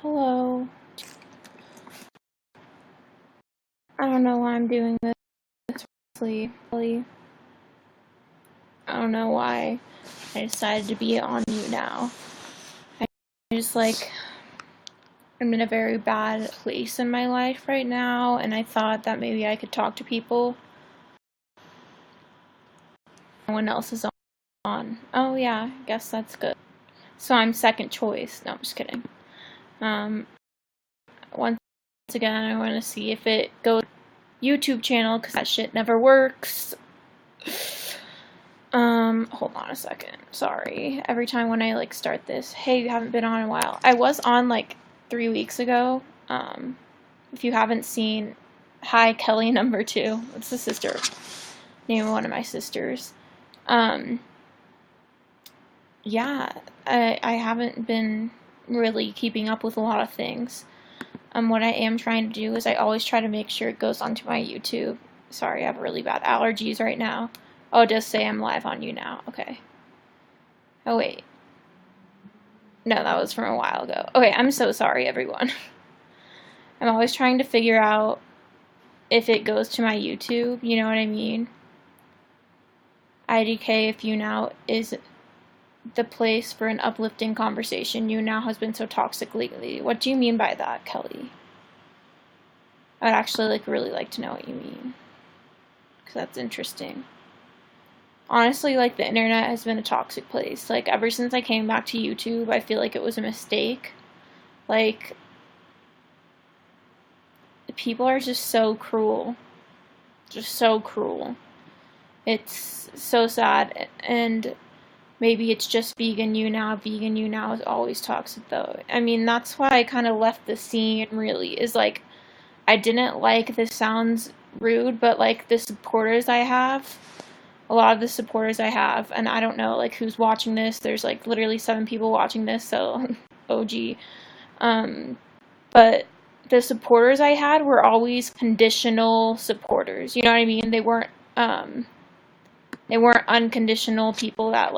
Hello. I don't know why I'm doing this. Really. I don't know why I decided to be on YouNow. I just I'm in a very bad place in my life right now, and I thought that maybe I could talk to people. No one else is on. Oh yeah, I guess that's good. So I'm second choice. No, I'm just kidding. Once again, I want to see if it goes YouTube channel because that shit never works. Hold on a second. Sorry. Every time when I start this, hey, you haven't been on in a while. I was on 3 weeks ago. If you haven't seen, hi Kelly number 2. It's the sister. Name of one of my sisters. Yeah, I haven't been really keeping up with a lot of things. What I am trying to do is I always try to make sure it goes onto my YouTube. Sorry, I have really bad allergies right now. Oh, it does say I'm live on YouNow. Okay. Oh, wait. No, that was from a while ago. Okay, I'm so sorry, everyone. I'm always trying to figure out if it goes to my YouTube. You know what I mean? IDK, if YouNow is the place for an uplifting conversation. YouNow has been so toxic lately. What do you mean by that, Kelly? I'd actually really like to know what you mean. Because that's interesting. Honestly, the internet has been a toxic place. Ever since I came back to YouTube, I feel like it was a mistake. People are just so cruel. Just so cruel. It's so sad. And maybe it's just vegan YouNow. Vegan YouNow is always toxic, though. I mean, that's why I kind of left the scene, really, is I didn't like, this sounds rude, but the supporters I have, a lot of the supporters I have, and I don't know who's watching this. There's literally 7 people watching this, so OG. But the supporters I had were always conditional supporters. You know what I mean? They weren't unconditional people that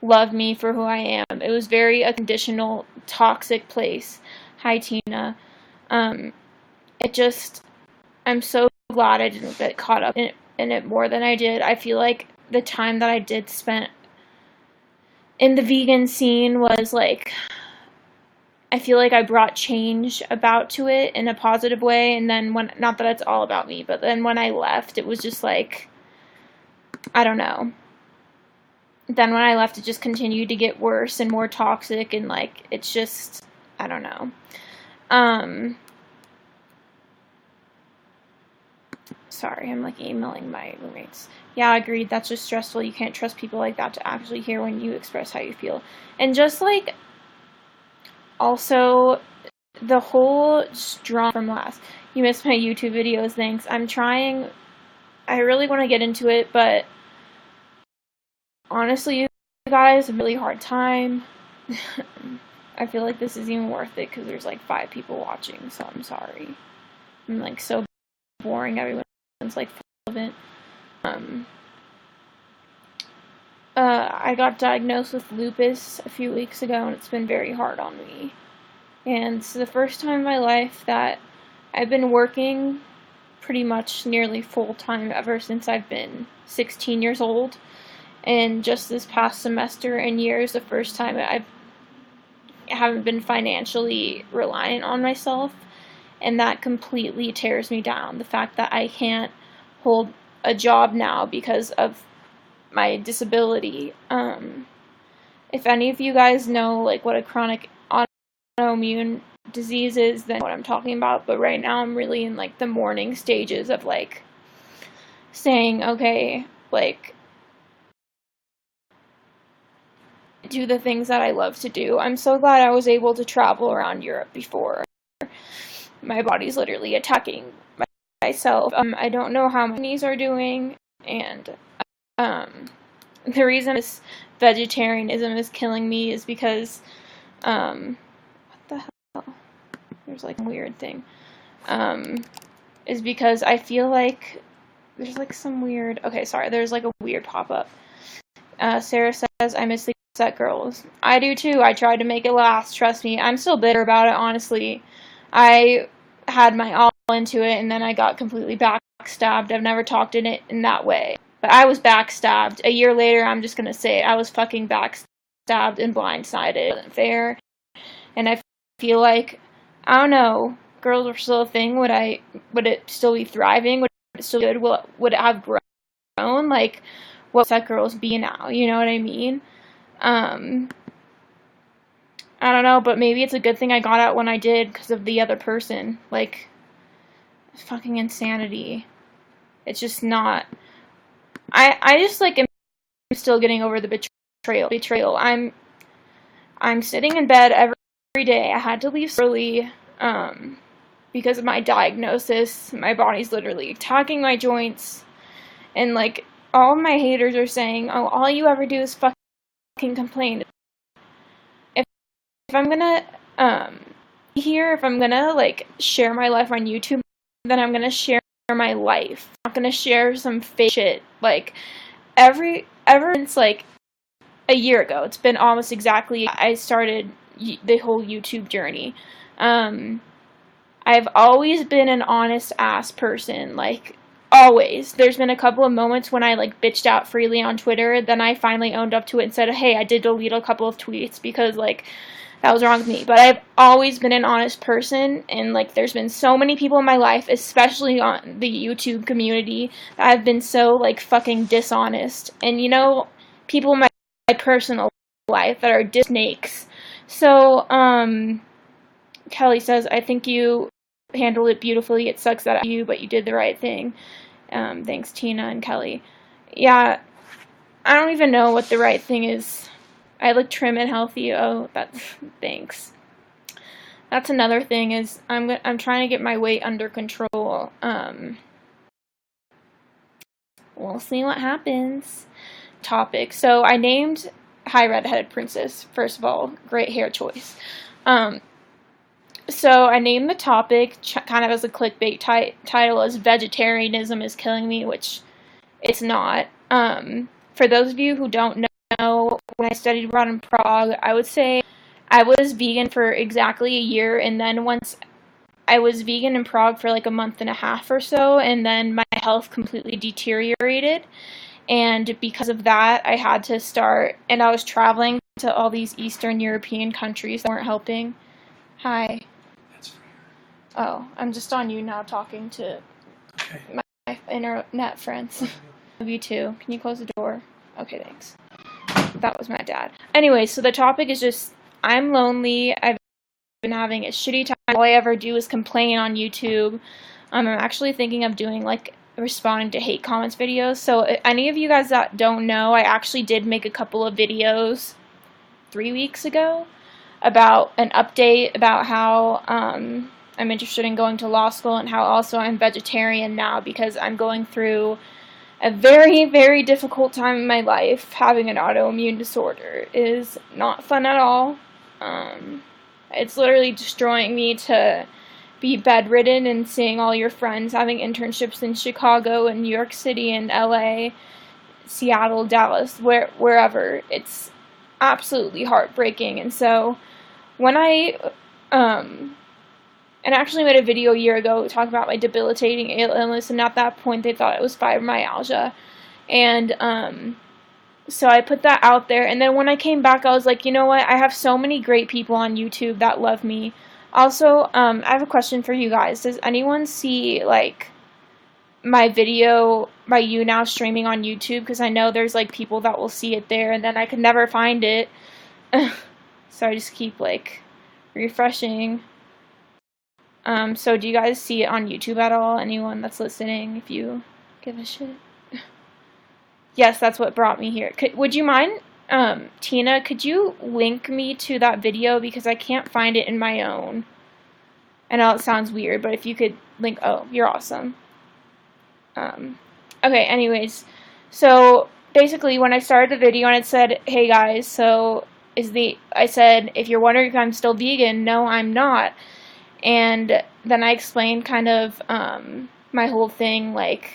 love me for who I am. It was very a conditional, toxic place. Hi, Tina. I'm so glad I didn't get caught up in it more than I did. I feel like the time that I did spend in the vegan scene was I feel like I brought change about to it in a positive way, and then not that it's all about me, but then when I left, it was just I don't know. Then when I left, it just continued to get worse and more toxic, and it's just, I don't know. Sorry, I'm emailing my roommates. Yeah, agreed. That's just stressful. You can't trust people like that to actually hear when you express how you feel. And just also the whole strong from last. You missed my YouTube videos. Thanks. I'm trying. I really want to get into it, but honestly, you guys, a really hard time. I feel like this isn't even worth it because there's 5 people watching, so I'm sorry. I'm so boring. Everyone's relevant. I got diagnosed with lupus a few weeks ago, and it's been very hard on me. And it's the first time in my life that I've been working pretty much nearly full-time ever since I've been 16 years old. And just this past semester and year is the first time I haven't been financially reliant on myself. And that completely tears me down. The fact that I can't hold a job now because of my disability. If any of you guys know what a chronic autoimmune disease is, then what I'm talking about. But right now I'm really in the morning stages of saying, okay, do the things that I love to do. I'm so glad I was able to travel around Europe before. My body's literally attacking myself. I don't know how my knees are doing, and the reason this vegetarianism is killing me is because what the hell? There's a weird thing. Is because I feel there's some weird. Okay, sorry. There's a weird pop-up. Sarah says I miss the upset girls. I do too. I tried to make it last. Trust me. I'm still bitter about it, honestly. I had my all into it, and then I got completely backstabbed. I've never talked in it in that way. But I was backstabbed. A year later, I'm just gonna say it. I was fucking backstabbed and blindsided. It wasn't fair. And I feel like, I don't know, girls are still a thing. Would it still be thriving? Would it still be good? Would it have grown? Like, what would that girls be now? You know what I mean? I don't know, but maybe it's a good thing I got out when I did because of the other person. Like, fucking insanity. It's just not. I just, like, am still getting over the betrayal. I'm sitting in bed every day. I had to leave early, because of my diagnosis. My body's literally attacking my joints, and, like, all of my haters are saying, oh, all you ever do is fucking complain. If I'm gonna, if I'm gonna, like, share my life on YouTube, then I'm gonna share my life. I'm not gonna share some fake shit. Like, ever since, like, a year ago, it's been almost exactly, I started the whole YouTube journey. I've always been an honest ass person, like, always. There's been a couple of moments when I, like, bitched out freely on Twitter, then I finally owned up to it and said, hey, I did delete a couple of tweets because, like, that was wrong with me. But I've always been an honest person, and, like, there's been so many people in my life, especially on the YouTube community, that have been so, like, fucking dishonest. And, you know, people in my personal life that are snakes. So, Kelly says, I think you handled it beautifully. It sucks that you, but you did the right thing. Thanks, Tina and Kelly. Yeah, I don't even know what the right thing is. I look trim and healthy. Oh, that's thanks. That's another thing is I'm trying to get my weight under control. We'll see what happens. Topic. So I named Hi Redheaded Princess. First of all, great hair choice. So I named the topic kind of as a clickbait title as Vegetarianism is Killing Me, which it's not. For those of you who don't know, when I studied abroad in Prague, I would say I was vegan for exactly a year, and then once I was vegan in Prague for like a month and a half or so, and then my health completely deteriorated, and because of that, I had to start, and I was traveling to all these Eastern European countries that weren't helping. Hi. Oh, I'm just on YouNow talking to my internet friends. Love you too. Can you close the door? Okay, thanks. That was my dad. Anyway, so the topic is just, I'm lonely. I've been having a shitty time. All I ever do is complain on YouTube. I'm actually thinking of doing, like, responding to hate comments videos. So any of you guys that don't know, I actually did make a couple of videos 3 weeks ago about an update about how, I'm interested in going to law school, and how also I'm vegetarian now because I'm going through a very, very difficult time in my life. Having an autoimmune disorder is not fun at all. It's literally destroying me to be bedridden and seeing all your friends having internships in Chicago and New York City and LA, Seattle, Dallas, wherever. It's absolutely heartbreaking. And so when I actually made a video a year ago talking about my debilitating illness, and at that point they thought it was fibromyalgia. And so I put that out there, and then when I came back, I was like, you know what, I have so many great people on YouTube that love me. Also, I have a question for you guys. Does anyone see, like, my video, my YouNow streaming on YouTube? Because I know there's, like, people that will see it there, and then I could never find it. So I just keep, like, refreshing. So do you guys see it on YouTube at all? Anyone that's listening, if you give a shit? Yes, that's what brought me here. Would you mind, Tina, could you link me to that video, because I can't find it in my own. I know it sounds weird, but if you could link, oh, you're awesome. Okay, anyways, so basically when I started the video and it said, hey guys, so I said, if you're wondering if I'm still vegan, no, I'm not. And then I explained kind of my whole thing, like,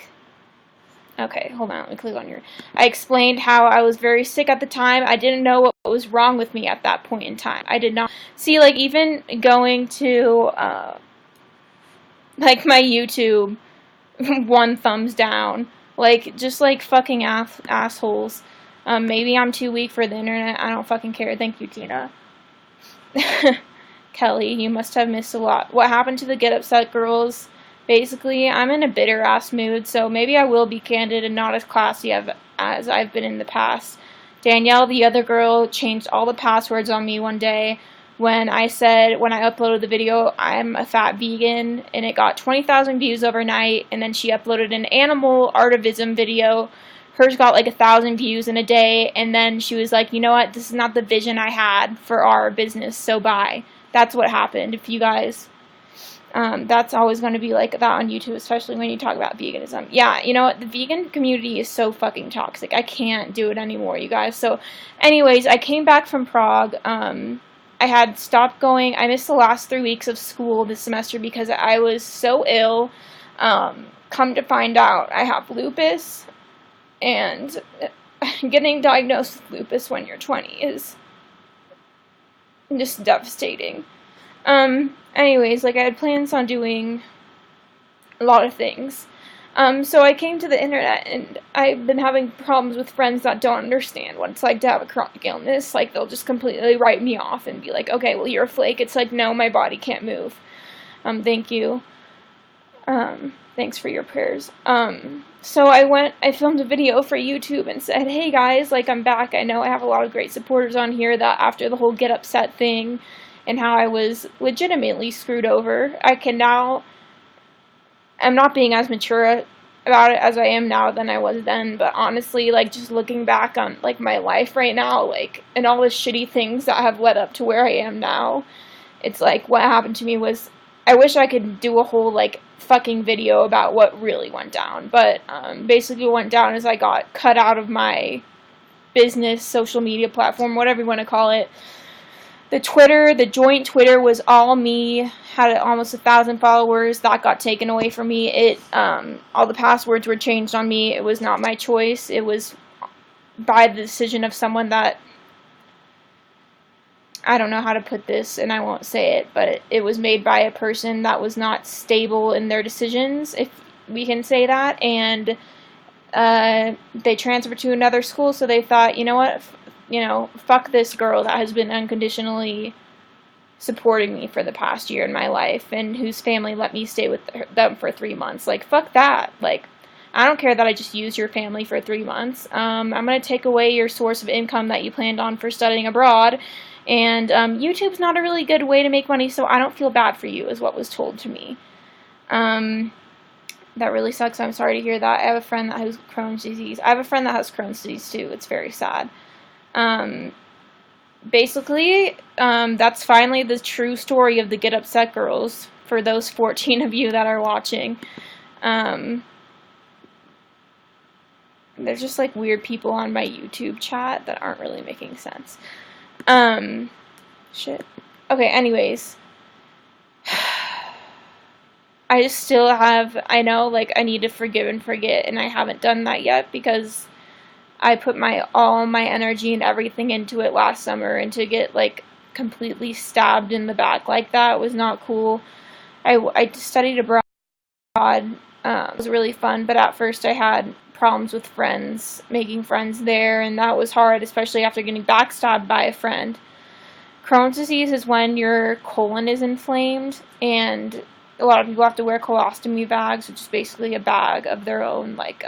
Okay, hold on, let me click on your... I explained how I was very sick at the time. I didn't know what was wrong with me at that point in time. I did not... See, like, even going to, like, my YouTube, 1 thumbs down. Like, just, like, fucking assholes. Maybe I'm too weak for the internet. I don't fucking care. Thank you, Tina. Kelly, you must have missed a lot. What happened to the Get Upset girls? Basically, I'm in a bitter-ass mood, so maybe I will be candid and not as classy as I've been in the past. Danielle, the other girl, changed all the passwords on me one day when I uploaded the video, I'm a fat vegan, and it got 20,000 views overnight, and then she uploaded an animal artivism video. Hers got like 1,000 views in a day, and then she was like, you know what, this is not the vision I had for our business, so bye. That's what happened. If you guys... that's always going to be like that on YouTube, especially when you talk about veganism. Yeah, you know what? The vegan community is so fucking toxic. I can't do it anymore, you guys. So, anyways, I came back from Prague. I had stopped going. I missed the last 3 weeks of school this semester because I was so ill. Come to find out, I have lupus, and getting diagnosed with lupus when you're 20 is just devastating. Anyways, like, I had plans on doing a lot of things. So I came to the internet, and I've been having problems with friends that don't understand what it's like to have a chronic illness. Like, they'll just completely write me off and be like, okay, well, you're a flake. It's like, no, my body can't move. Thank you. Thanks for your prayers. So I filmed a video for YouTube and said, hey guys, like, I'm back. I know I have a lot of great supporters on here that after the whole Get Upset thing and how I was legitimately screwed over, I'm not being as mature about it as I am now than I was then, but honestly, like, just looking back on, like, my life right now, like, and all the shitty things that have led up to where I am now, it's like, what happened to me was, I wish I could do a whole, like, fucking video about what really went down, but, basically what went down is I got cut out of my business, social media platform, whatever you want to call it. The joint Twitter was all me, had almost 1,000 followers, that got taken away from me. All the passwords were changed on me. It was not my choice. It was by the decision of someone that, I don't know how to put this, and I won't say it, but it was made by a person that was not stable in their decisions, if we can say that, and they transferred to another school, so they thought, you know what, fuck this girl that has been unconditionally supporting me for the past year in my life and whose family let me stay with them for 3 months. Like, fuck that. Like, I don't care that I just used your family for 3 months. I'm going to take away your source of income that you planned on for studying abroad. And YouTube's not a really good way to make money, so I don't feel bad for you, is what was told to me. That really sucks. I'm sorry to hear that. I have a friend that has Crohn's disease. I have a friend that has Crohn's disease, too. It's very sad. Basically, that's finally the true story of the Get Upset girls, for those 14 of you that are watching. There's just, like, weird people on my YouTube chat that aren't really making sense. Shit. Okay, anyways. I just still have, I know, like, I need to forgive and forget, and I haven't done that yet, because I put all my energy and everything into it last summer, and to get, like, completely stabbed in the back like that was not cool. I studied abroad. It was really fun, but at first I had problems with friends, making friends there, and that was hard, especially after getting backstabbed by a friend. Crohn's disease is when your colon is inflamed, and a lot of people have to wear colostomy bags, which is basically a bag of their own, like,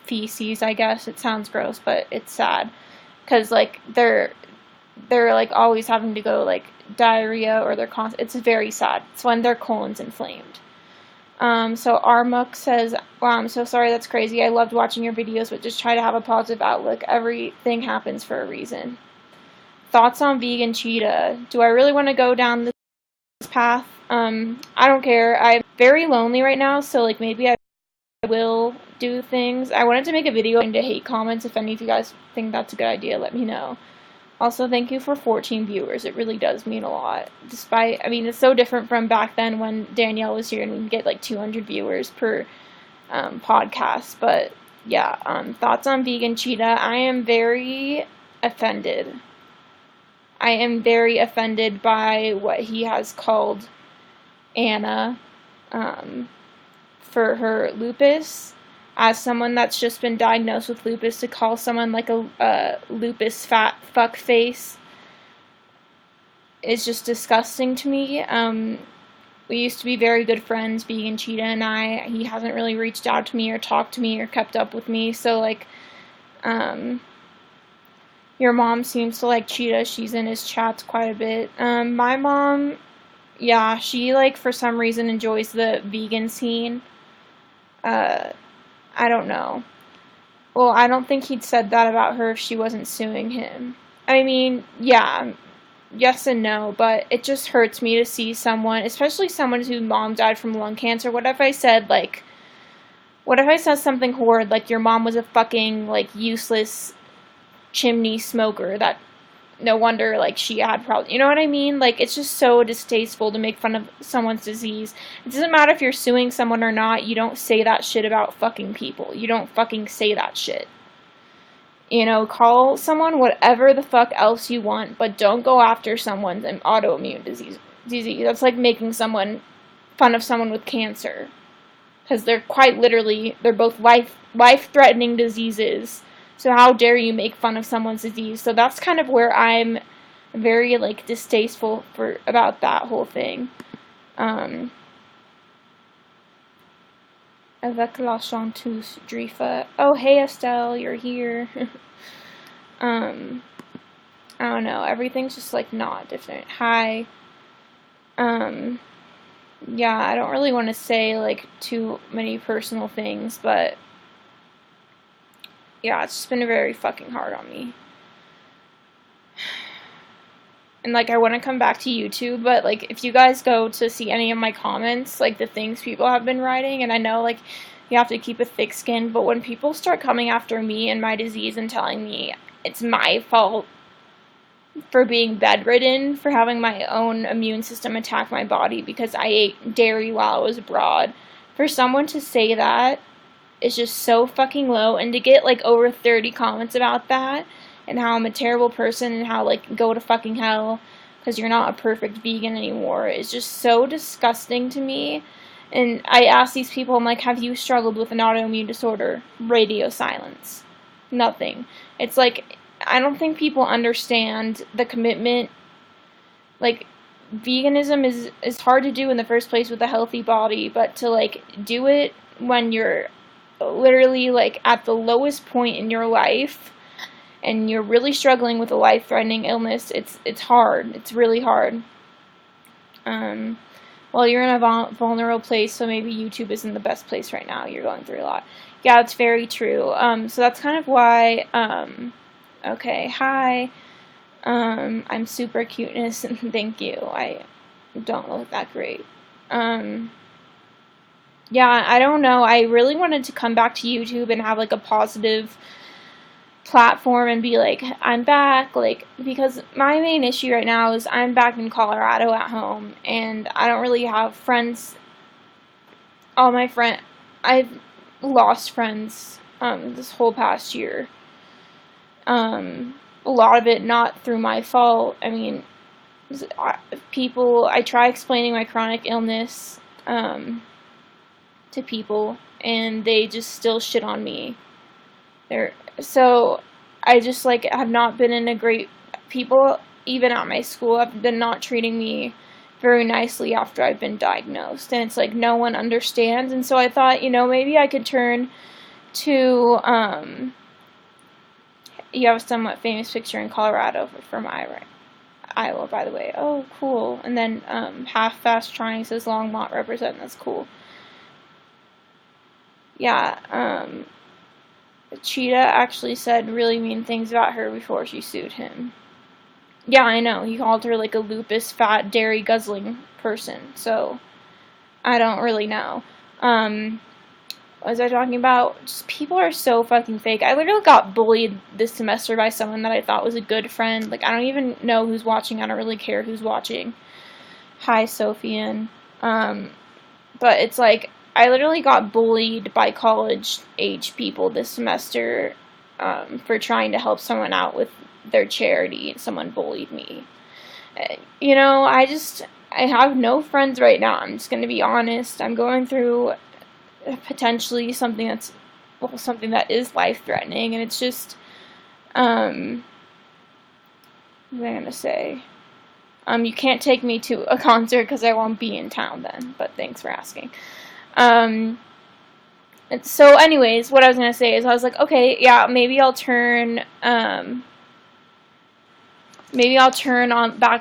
feces, I guess. It sounds gross, but it's sad, because, like, they're like always having to go, like, diarrhea, or it's very sad. It's when their colon's inflamed. So Armuk says, wow, I'm so sorry, that's crazy. I loved watching your videos, but just try to have a positive outlook. Everything happens for a reason. Thoughts on vegan cheetah? Do I really want to go down this path? I don't care. I'm very lonely right now, so, like, maybe I will do things. I wanted to make a video into hate comments. If any of you guys think that's a good idea, let me know. Also, thank you for 14 viewers. It really does mean a lot. Despite, I mean, it's so different from back then when Danielle was here and we could get, like, 200 viewers per podcast. But yeah, thoughts on vegan cheetah. I am very offended. I am very offended by what he has called Anna for her lupus. As someone that's just been diagnosed with lupus, to call someone like a lupus fat fuck face is just disgusting to me. We used to be very good friends, Vegan Cheetah and I. He hasn't really reached out to me or talked to me or kept up with me. So, like, your mom seems to like Cheetah. She's in his chats quite a bit. My mom, yeah, she, like, for some reason enjoys the vegan scene. I don't know. Well, I don't think he'd said that about her if she wasn't suing him. I mean, yeah, yes and no, but it just hurts me to see someone, especially someone whose mom died from lung cancer. What if I said something horrid, like your mom was a fucking, like, useless chimney smoker that no wonder, like, she had problems. You know what I mean? Like, it's just so distasteful to make fun of someone's disease. It doesn't matter if you're suing someone or not. You don't say that shit about fucking people. You don't fucking say that shit. You know, call someone whatever the fuck else you want, but don't go after someone's autoimmune disease. That's like making fun of someone with cancer. Because they're quite literally, they're both life-threatening diseases. So how dare you make fun of someone's disease? So that's kind of where I'm very, like, distasteful about that whole thing. Avec la chanteuse Drifa. Oh, hey Estelle, you're here. I don't know. Everything's just, like, not different. Hi. Yeah, I don't really want to say, like, too many personal things, but yeah, it's just been very fucking hard on me. And, like, I want to come back to YouTube, but, like, if you guys go to see any of my comments, like, the things people have been writing, and I know, like, you have to keep a thick skin, but when people start coming after me and my disease and telling me it's my fault for being bedridden, for having my own immune system attack my body because I ate dairy while I was abroad, for someone to say that is just so fucking low, and to get, like, over 30 comments about that, and how I'm a terrible person, and how, like, go to fucking hell, because you're not a perfect vegan anymore, is just so disgusting to me. And I ask these people, I'm like, have you struggled with an autoimmune disorder? Radio silence. Nothing. It's like, I don't think people understand the commitment. Like, veganism is hard to do in the first place with a healthy body, but to, like, do it when you're literally, like, at the lowest point in your life, and you're really struggling with a life-threatening illness, it's hard. It's really hard. Well, you're in a vulnerable place, so maybe YouTube isn't the best place right now. You're going through a lot. Yeah, it's very true. So that's kind of why, okay, hi. I'm super cuteness, and thank you. I don't look that great. Yeah, I don't know. I really wanted to come back to YouTube and have, like, a positive platform and be like, I'm back, like, because my main issue right now is I'm back in Colorado at home, and I don't really have friends. I've lost friends, this whole past year. A lot of it not through my fault. I mean, I try explaining my chronic illness, to people, and they just still shit on me. So I just, like, have not been in a great, people, even at my school, have been not treating me very nicely after I've been diagnosed, and it's like no one understands. And so I thought, you know, maybe I could turn to, you have a somewhat famous picture in Colorado from Iowa, by the way. Oh, cool. And then, half-fast trying says Longmont represent, that's cool. Yeah, Cheetah actually said really mean things about her before she sued him. Yeah, I know. He called her, like, a lupus, fat, dairy guzzling person. So, I don't really know. What was I talking about? Just people are so fucking fake. I literally got bullied this semester by someone that I thought was a good friend. Like, I don't even know who's watching. I don't really care who's watching. Hi, Sophian. But it's like, I literally got bullied by college-age people this semester for trying to help someone out with their charity. Someone bullied me. You know, I have no friends right now. I'm just going to be honest. I'm going through potentially something that is life-threatening, and it's just, what am I going to say? You can't take me to a concert because I won't be in town then, but thanks for asking. So anyways, what I was going to say is I was like, okay, yeah, maybe I'll turn back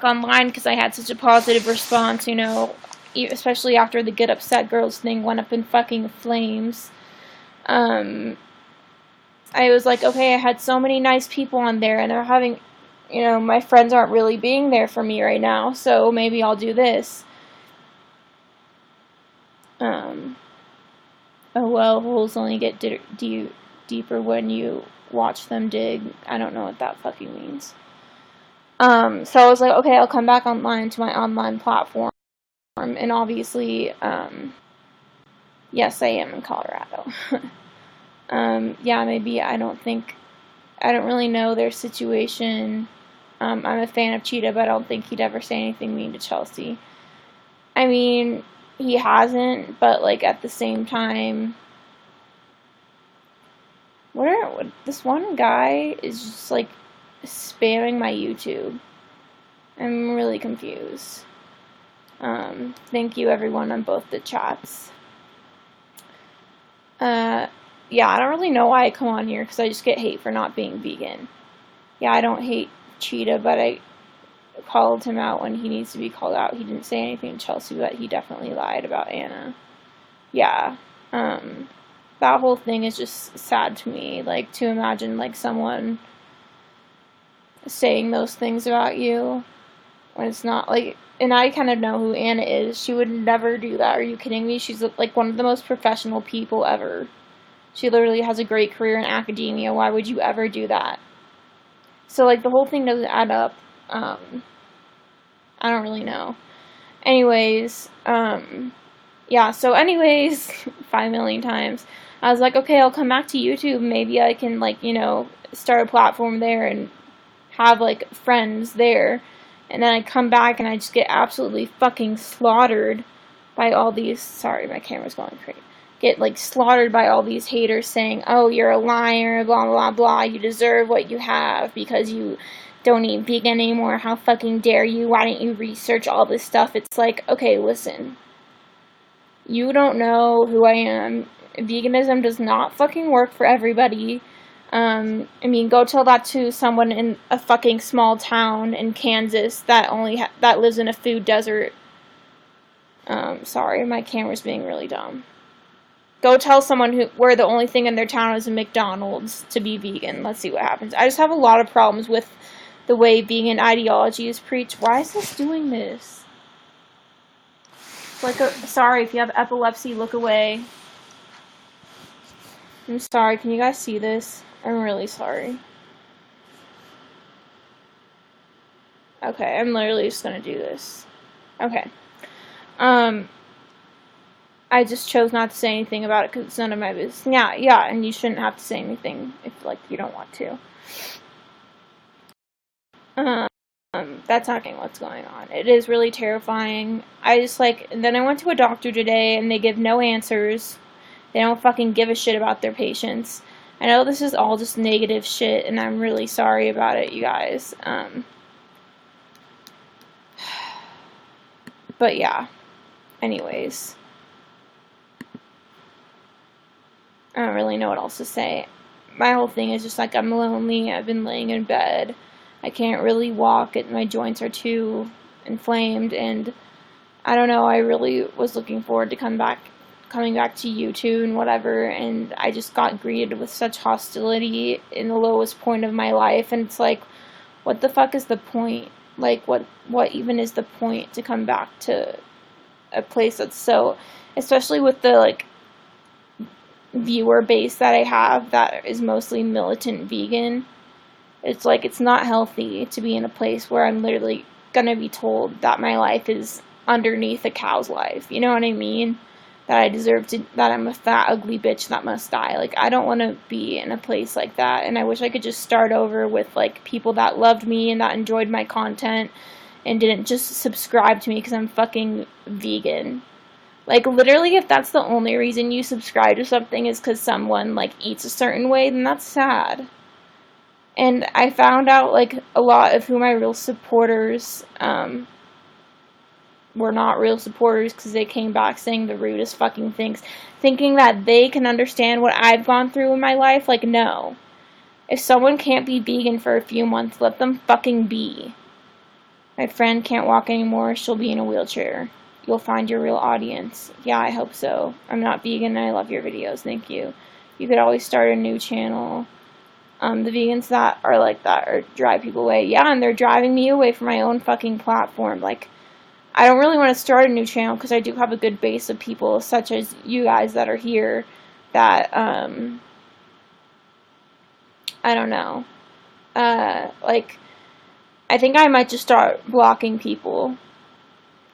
online because I had such a positive response, you know, especially after the Get Upset Girls thing went up in fucking flames. I was like, okay, I had so many nice people on there, and they're having, you know, my friends aren't really being there for me right now, so maybe I'll do this. Oh well, holes only get deeper when you watch them dig. I don't know what that fucking means. So I was like, okay, I'll come back online to my online platform, and obviously, yes, I am in Colorado. Yeah, maybe I don't really know their situation. I'm a fan of Cheetah, but I don't think he'd ever say anything mean to Chelsea. I mean, he hasn't, but, like, at the same time, this one guy is just, like, spamming my YouTube. I'm really confused. Thank you, everyone, on both the chats. Yeah, I don't really know why I come on here, because I just get hate for not being vegan. Yeah, I don't hate Cheetah, but I called him out when he needs to be called out. He didn't say anything to Chelsea, but he definitely lied about Anna. Yeah, that whole thing is just sad to me, like, to imagine, like, someone saying those things about you when it's not, like, and I kind of know who Anna is. She would never do that. Are you kidding me? She's, like, one of the most professional people ever. She literally has a great career in academia. Why would you ever do that? So, like, the whole thing doesn't add up. I don't really know. Anyways, yeah, so anyways, 5 million times, I was like, okay, I'll come back to YouTube. Maybe I can, like, you know, start a platform there and have, like, friends there. And then I come back and I just get absolutely fucking slaughtered by all these, sorry, my camera's going crazy. Get, like, slaughtered by all these haters saying, oh, you're a liar, blah, blah, blah, you deserve what you have because you don't eat vegan anymore, how fucking dare you, why didn't you research all this stuff? It's like, okay, listen, you don't know who I am. Veganism does not fucking work for everybody. I mean, go tell that to someone in a fucking small town in Kansas that that lives in a food desert. Sorry, my camera's being really dumb. Go tell someone where the only thing in their town is a McDonald's to be vegan. Let's see what happens. I just have a lot of problems with the way vegan ideology is preached. Why is this doing this? Like, sorry, if you have epilepsy, look away. I'm sorry, can you guys see this? I'm really sorry. Okay, I'm literally just gonna do this. Okay. I just chose not to say anything about it because it's none of my business. Yeah, and you shouldn't have to say anything if, like, you don't want to. That's not what's going on. It is really terrifying. And then I went to a doctor today, and they give no answers. They don't fucking give a shit about their patients. I know this is all just negative shit, and I'm really sorry about it, you guys. But yeah. Anyways. I don't really know what else to say. My whole thing is just, like, I'm lonely. I've been laying in bed. I can't really walk. My joints are too inflamed, and I don't know. I really was looking forward to coming back to YouTube and whatever, and I just got greeted with such hostility in the lowest point of my life, and it's like, what the fuck is the point? Like, what even is the point to come back to a place that's so, especially with the, like, viewer base that I have that is mostly militant vegan. It's like, it's not healthy to be in a place where I'm literally gonna be told that my life is underneath a cow's life. You know what I mean? that I deserve to, that I'm a fat, ugly bitch that must die. Like, I don't want to be in a place like that, and I wish I could just start over with, like, people that loved me and that enjoyed my content and didn't just subscribe to me because I'm fucking vegan. Like, literally, if that's the only reason you subscribe to something is because someone, like, eats a certain way, then that's sad. And I found out, like, a lot of who my real supporters, were not real supporters because they came back saying the rudest fucking things, thinking that they can understand what I've gone through in my life. Like, no. If someone can't be vegan for a few months, let them fucking be. My friend can't walk anymore. She'll be in a wheelchair. You'll find your real audience. Yeah, I hope so. I'm not vegan and I love your videos. Thank you. You could always start a new channel. The vegans that are like that or drive people away. Yeah, and they're driving me away from my own fucking platform. Like, I don't really want to start a new channel because I do have a good base of people, such as you guys that are here, that, I don't know. Like, I think I might just start blocking people.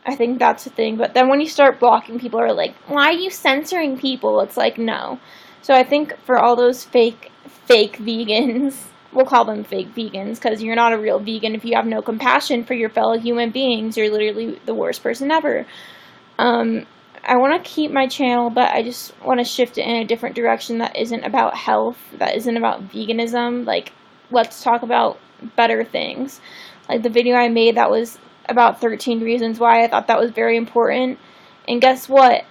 I think that's the thing. But then when you start blocking people, are like, why are you censoring people? It's like, no. So I think for all those fake vegans, we'll call them fake vegans, because you're not a real vegan if you have no compassion for your fellow human beings. You're literally the worst person ever. I want to keep my channel, but I just want to shift it in a different direction that isn't about health, that isn't about veganism. Like, let's talk about better things. Like the video I made that was about 13 reasons why I thought that was very important. And guess what?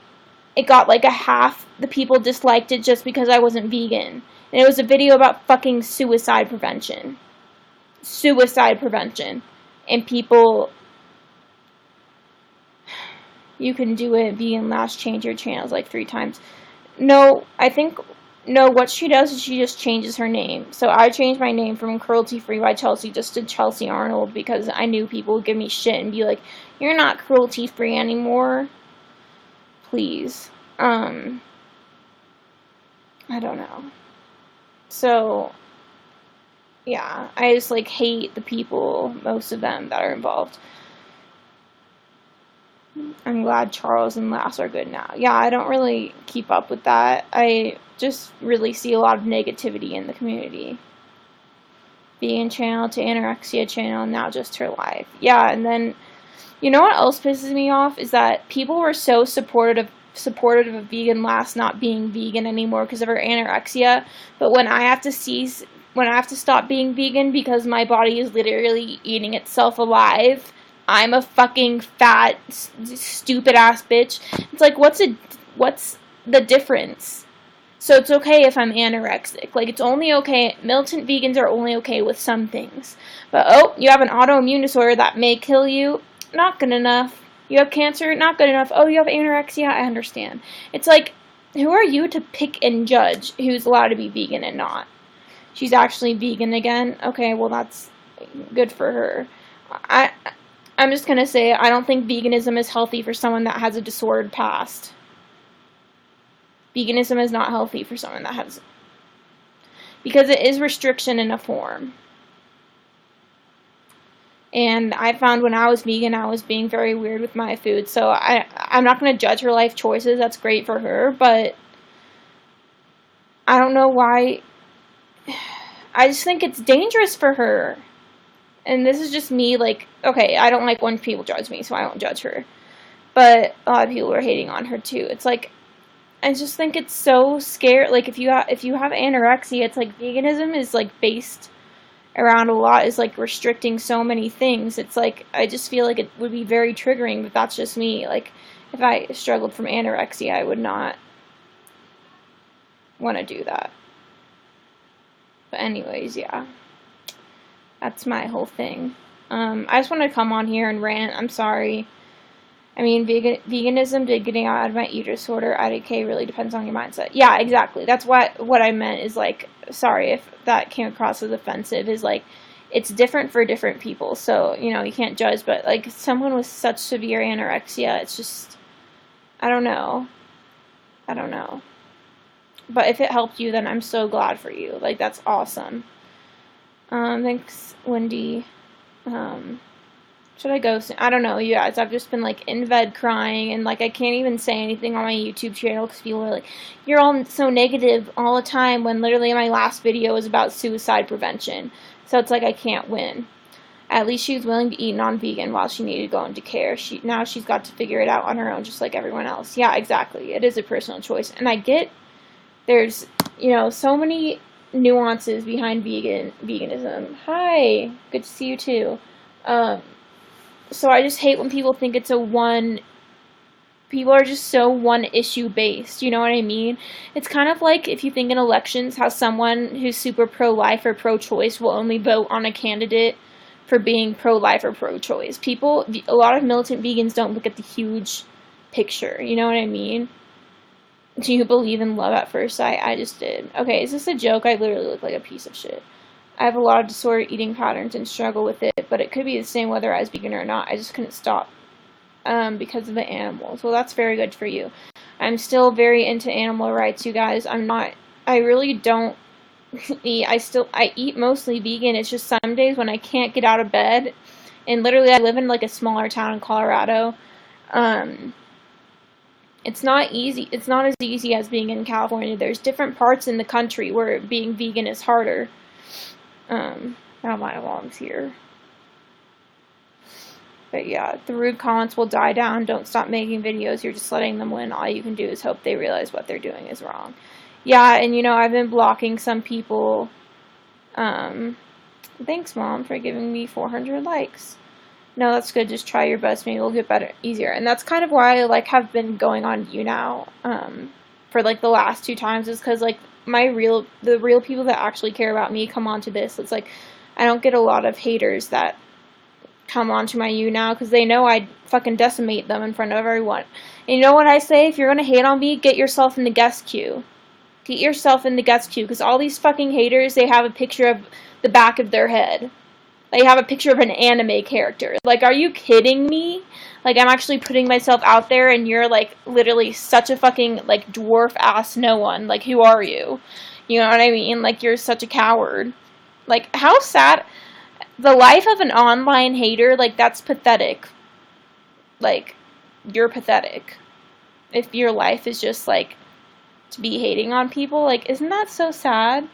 It got like a half the people disliked it just because I wasn't vegan. And it was a video about fucking suicide prevention. Suicide prevention. And people, you can do it, vegan last, change your channels like 3 times. No, what she does is she just changes her name. So I changed my name from Cruelty Free by Chelsea just to Chelsea Arnold because I knew people would give me shit and be like, you're not cruelty free anymore. Please. I don't know. So, yeah, I just, like, hate the people, most of them, that are involved. I'm glad Charles and Lass are good now. Yeah, I don't really keep up with that. I just really see a lot of negativity in the community. Vegan channel to anorexia channel, now just her life. Yeah, and then, you know what else pisses me off? Is that people were so supportive of vegan Lass not being vegan anymore because of her anorexia, but when I have to stop being vegan because my body is literally eating itself alive, I'm a fucking fat, stupid ass bitch. It's like, what's the difference? So it's okay if I'm anorexic. Like, it's only okay, militant vegans are only okay with some things. But, oh, you have an autoimmune disorder that may kill you, not good enough. You have cancer, not good enough. Oh, you have anorexia, I understand. It's like, who are you to pick and judge who's allowed to be vegan and not? She's actually vegan again? Okay, well, that's good for her. I'm just going to say, I don't think veganism is healthy for someone that has a disordered past. Veganism is not healthy for someone that has... because it is restriction in a form. And I found when I was vegan, I was being very weird with my food. So I'm not going to judge her life choices. That's great for her. But I don't know why. I just think it's dangerous for her. And this is just me, like, okay, I don't like when people judge me, so I won't judge her. But a lot of people are hating on her, too. It's like, I just think it's so scary. Like, if you have anorexia, it's like veganism is, like, based around a lot, is, like, restricting so many things. It's like, I just feel like it would be very triggering, but that's just me. Like, if I struggled from anorexia, I would not want to do that. But anyways, yeah. That's my whole thing. I just want to come on here and rant. I'm sorry. I mean, veganism did getting out of my eating disorder. IDK really depends on your mindset. Yeah, exactly. That's what I meant is, like, sorry if that came across as offensive, is, like, it's different for different people. So, you know, you can't judge. But, like, someone with such severe anorexia, it's just, I don't know. But if it helped you, then I'm so glad for you. Like, that's awesome. Thanks, Wendy. Should I go soon? I don't know, you guys. I've just been, like, in bed crying, and, like, I can't even say anything on my YouTube channel because people are like, you're all so negative all the time, when literally my last video was about suicide prevention. So it's like I can't win. At least she was willing to eat non-vegan while she needed to go into care. Now she's got to figure it out on her own, just like everyone else. Yeah, exactly. It is a personal choice. And I get there's, you know, so many nuances behind veganism. Hi. Good to see you, too. So I just hate when people think it's people are just so one issue based, you know what I mean? It's kind of like if you think in elections how someone who's super pro-life or pro-choice will only vote on a candidate for being pro-life or pro-choice. A lot of militant vegans don't look at the huge picture, you know what I mean? Do you believe in love at first sight? I just did. Okay, is this a joke? I literally look like a piece of shit. I have a lot of disordered eating patterns and struggle with it, but it could be the same whether I was vegan or not. I just couldn't stop because of the animals. Well, that's very good for you. I'm still very into animal rights, you guys. I really don't eat. I eat mostly vegan. It's just some days when I can't get out of bed, and literally I live in like a smaller town in Colorado. It's not easy. It's not as easy as being in California. There's different parts in the country where being vegan is harder. Now my alarm's here. But yeah, the rude comments will die down. Don't stop making videos. You're just letting them win. All you can do is hope they realize what they're doing is wrong. Yeah, and you know, I've been blocking some people. Thanks, Mom, for giving me 400 likes. No, that's good. Just try your best. Maybe it'll get better, easier. And that's kind of why I, like, have been going on YouNow, for, like, the last 2 times, is because, like, the real people that actually care about me come onto this. It's like, I don't get a lot of haters that come onto my YouNow because they know I fucking decimate them in front of everyone. And you know what I say? If you're gonna hate on me, get yourself in the guest queue. Get yourself in the guest queue, because all these fucking haters, they have a picture of the back of their head. They have a picture of an anime character. Like, are you kidding me? Like, I'm actually putting myself out there, and you're, like, literally such a fucking, like, dwarf-ass no one. Like, who are you? You know what I mean? Like, you're such a coward. Like, how sad... The life of an online hater, like, that's pathetic. Like, you're pathetic. If your life is just, like, to be hating on people, like, isn't that so sad?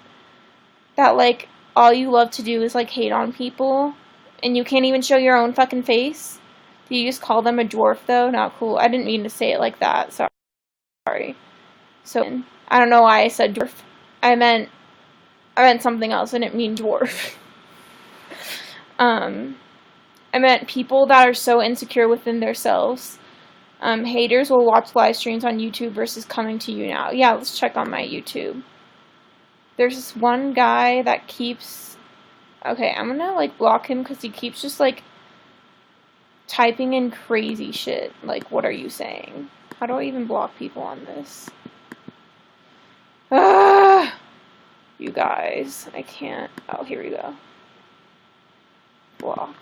That, like, all you love to do is, like, hate on people, and you can't even show your own fucking face? Do you just call them a dwarf, though? Not cool. I didn't mean to say it like that. Sorry. So, I don't know why I said dwarf. I meant something else. I didn't mean dwarf. I meant people that are so insecure within themselves. Haters will watch live streams on YouTube versus coming to YouNow. Yeah, let's check on my YouTube. There's this one guy that keeps... Okay, I'm gonna, like, block him because he keeps just, like, typing in crazy shit. Like, what are you saying? How do I even block people on this? You guys. I can't... Oh, here we go. Block.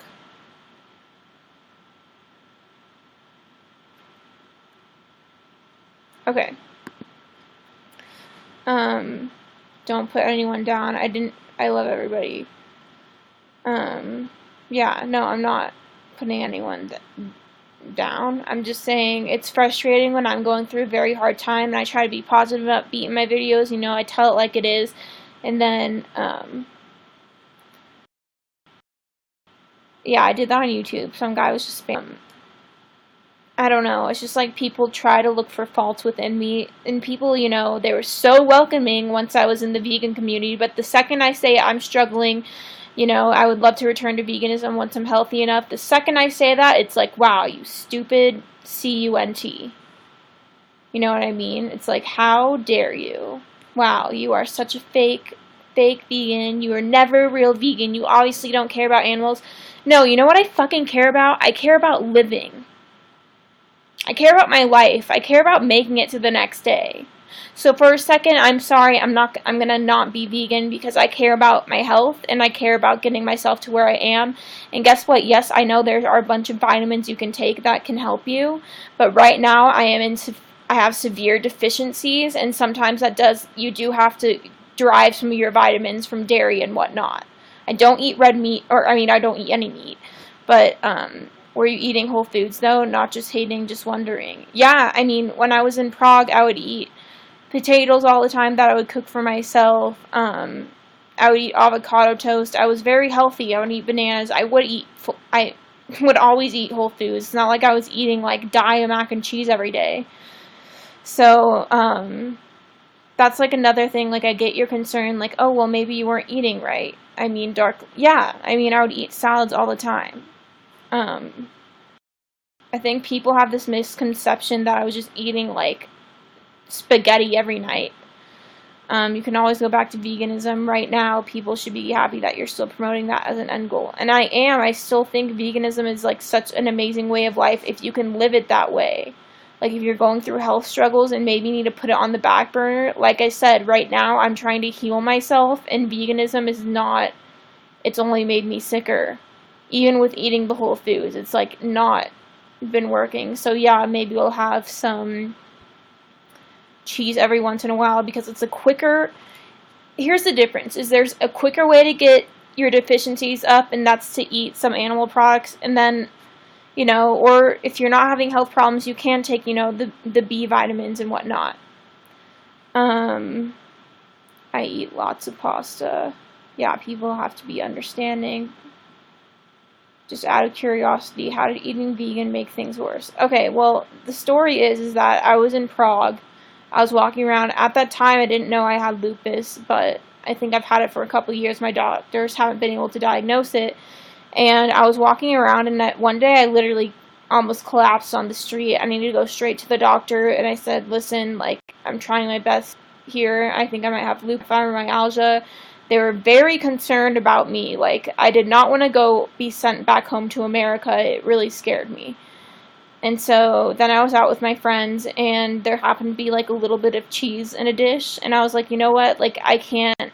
Okay. Don't put anyone down. I love everybody. Yeah, no, I'm not putting anyone down. I'm just saying it's frustrating when I'm going through a very hard time and I try to be positive and upbeat in my videos, you know, I tell it like it is, and then, yeah, I did that on YouTube. Some guy was just spam. I don't know, it's just like people try to look for faults within me, and people, you know, they were so welcoming once I was in the vegan community, but the second I say I'm struggling, you know, I would love to return to veganism once I'm healthy enough, the second I say that, it's like, wow, you stupid cunt. You know what I mean? It's like, how dare you? Wow, you are such a fake vegan, you are never a real vegan, you obviously don't care about animals. No, you know what I fucking care about? I care about living. I care about my life. I care about making it to the next day. So for a second, I'm sorry, I'm gonna not be vegan because I care about my health and I care about getting myself to where I am. And guess what? Yes, I know there are a bunch of vitamins you can take that can help you, but right now I have severe deficiencies, and sometimes you do have to derive some of your vitamins from dairy and whatnot. I don't eat red meat, I don't eat any meat. But, were you eating whole foods, though? Not just hating, just wondering. Yeah, I mean, when I was in Prague, I would eat potatoes all the time that I would cook for myself. I would eat avocado toast. I was very healthy. I would eat bananas. I would always eat whole foods. It's not like I was eating, like, diet mac and cheese every day. So, that's, like, another thing. Like, I get your concern, like, oh, well, maybe you weren't eating right. I mean, I would eat salads all the time. I think people have this misconception that I was just eating, like, spaghetti every night. You can always go back to veganism. Right now, people should be happy that you're still promoting that as an end goal. And I am. I still think veganism is, like, such an amazing way of life if you can live it that way. Like, if you're going through health struggles and maybe need to put it on the back burner, like I said, right now, I'm trying to heal myself, and veganism is not, it's only made me sicker. Even with eating the whole foods, it's, like, not been working. So, yeah, maybe we'll have some cheese every once in a while because it's a quicker, here's the difference, is there's a quicker way to get your deficiencies up, and that's to eat some animal products, and then, you know, or if you're not having health problems, you can take, you know, the B vitamins and whatnot. I eat lots of pasta. Yeah, people have to be understanding. Just out of curiosity, how did eating vegan make things worse? Okay, well, the story is that I was in Prague. I was walking around. At that time, I didn't know I had lupus, but I think I've had it for a couple of years. My doctors haven't been able to diagnose it. And I was walking around, and one day I literally almost collapsed on the street. I needed to go straight to the doctor, and I said, listen, like, I'm trying my best here. I think I might have lupus fibromyalgia. They were very concerned about me. Like, I did not want to go be sent back home to America. It really scared me. And so then I was out with my friends, and there happened to be, like, a little bit of cheese in a dish. And I was like, you know what? Like, I can't.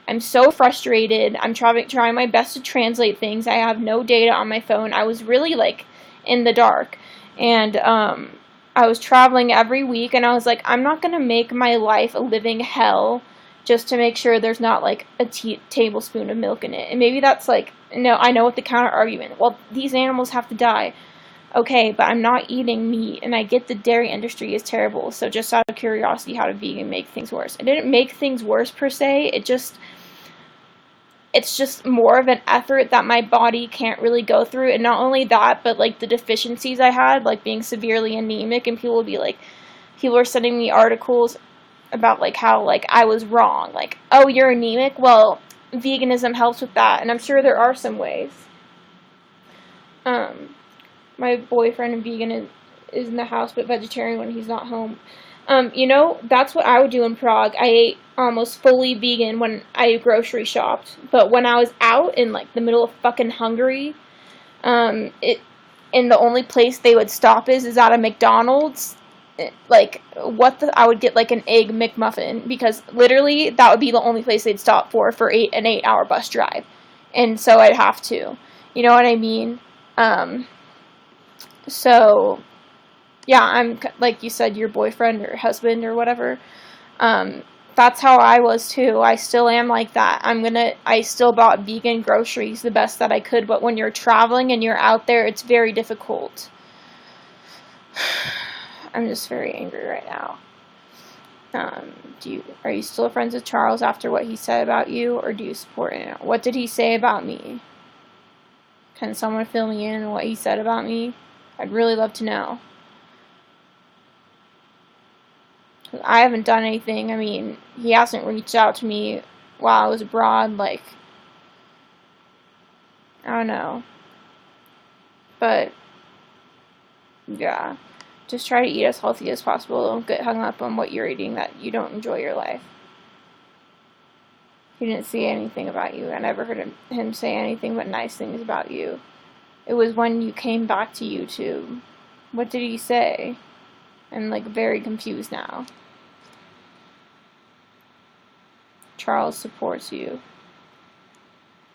I'm so frustrated. I'm trying my best to translate things. I have no data on my phone. I was really, like, in the dark. And I was traveling every week, and I was like, I'm not going to make my life a living hell just to make sure there's not, like, a tablespoon of milk in it. And maybe that's, like, no, I know what the counter argument. Well, these animals have to die. Okay, but I'm not eating meat, and I get the dairy industry is terrible, so just out of curiosity, how did vegan make things worse? It didn't make things worse, per se, it's just more of an effort that my body can't really go through, and not only that, but, like, the deficiencies I had, like, being severely anemic, and people are sending me articles about, like, how, like, I was wrong, like, oh, you're anemic? Well, veganism helps with that, and I'm sure there are some ways. My boyfriend and vegan is in the house, but vegetarian when he's not home. You know, that's what I would do in Prague. I ate almost fully vegan when I grocery shopped. But when I was out in, like, the middle of fucking Hungary, and the only place they would stop is at a McDonald's. Like, I would get, like, an egg McMuffin, because literally that would be the only place they'd stop for an 8-hour bus drive. And so I'd have to. You know what I mean? So, yeah, I'm, like you said, your boyfriend or husband or whatever. That's how I was too. I still am like that. I still bought vegan groceries the best that I could, but when you're traveling and you're out there, it's very difficult. I'm just very angry right now. Are you still friends with Charles after what he said about you, or do you support him? What did he say about me? Can someone fill me in on what he said about me? I'd really love to know. I haven't done anything. I mean, he hasn't reached out to me while I was abroad. Like, I don't know. But, yeah. Just try to eat as healthy as possible. Don't get hung up on what you're eating that you don't enjoy your life. He didn't say anything about you. I never heard him say anything but nice things about you. It was when you came back to YouTube. What did he say? I'm, like, very confused now. Charles supports you.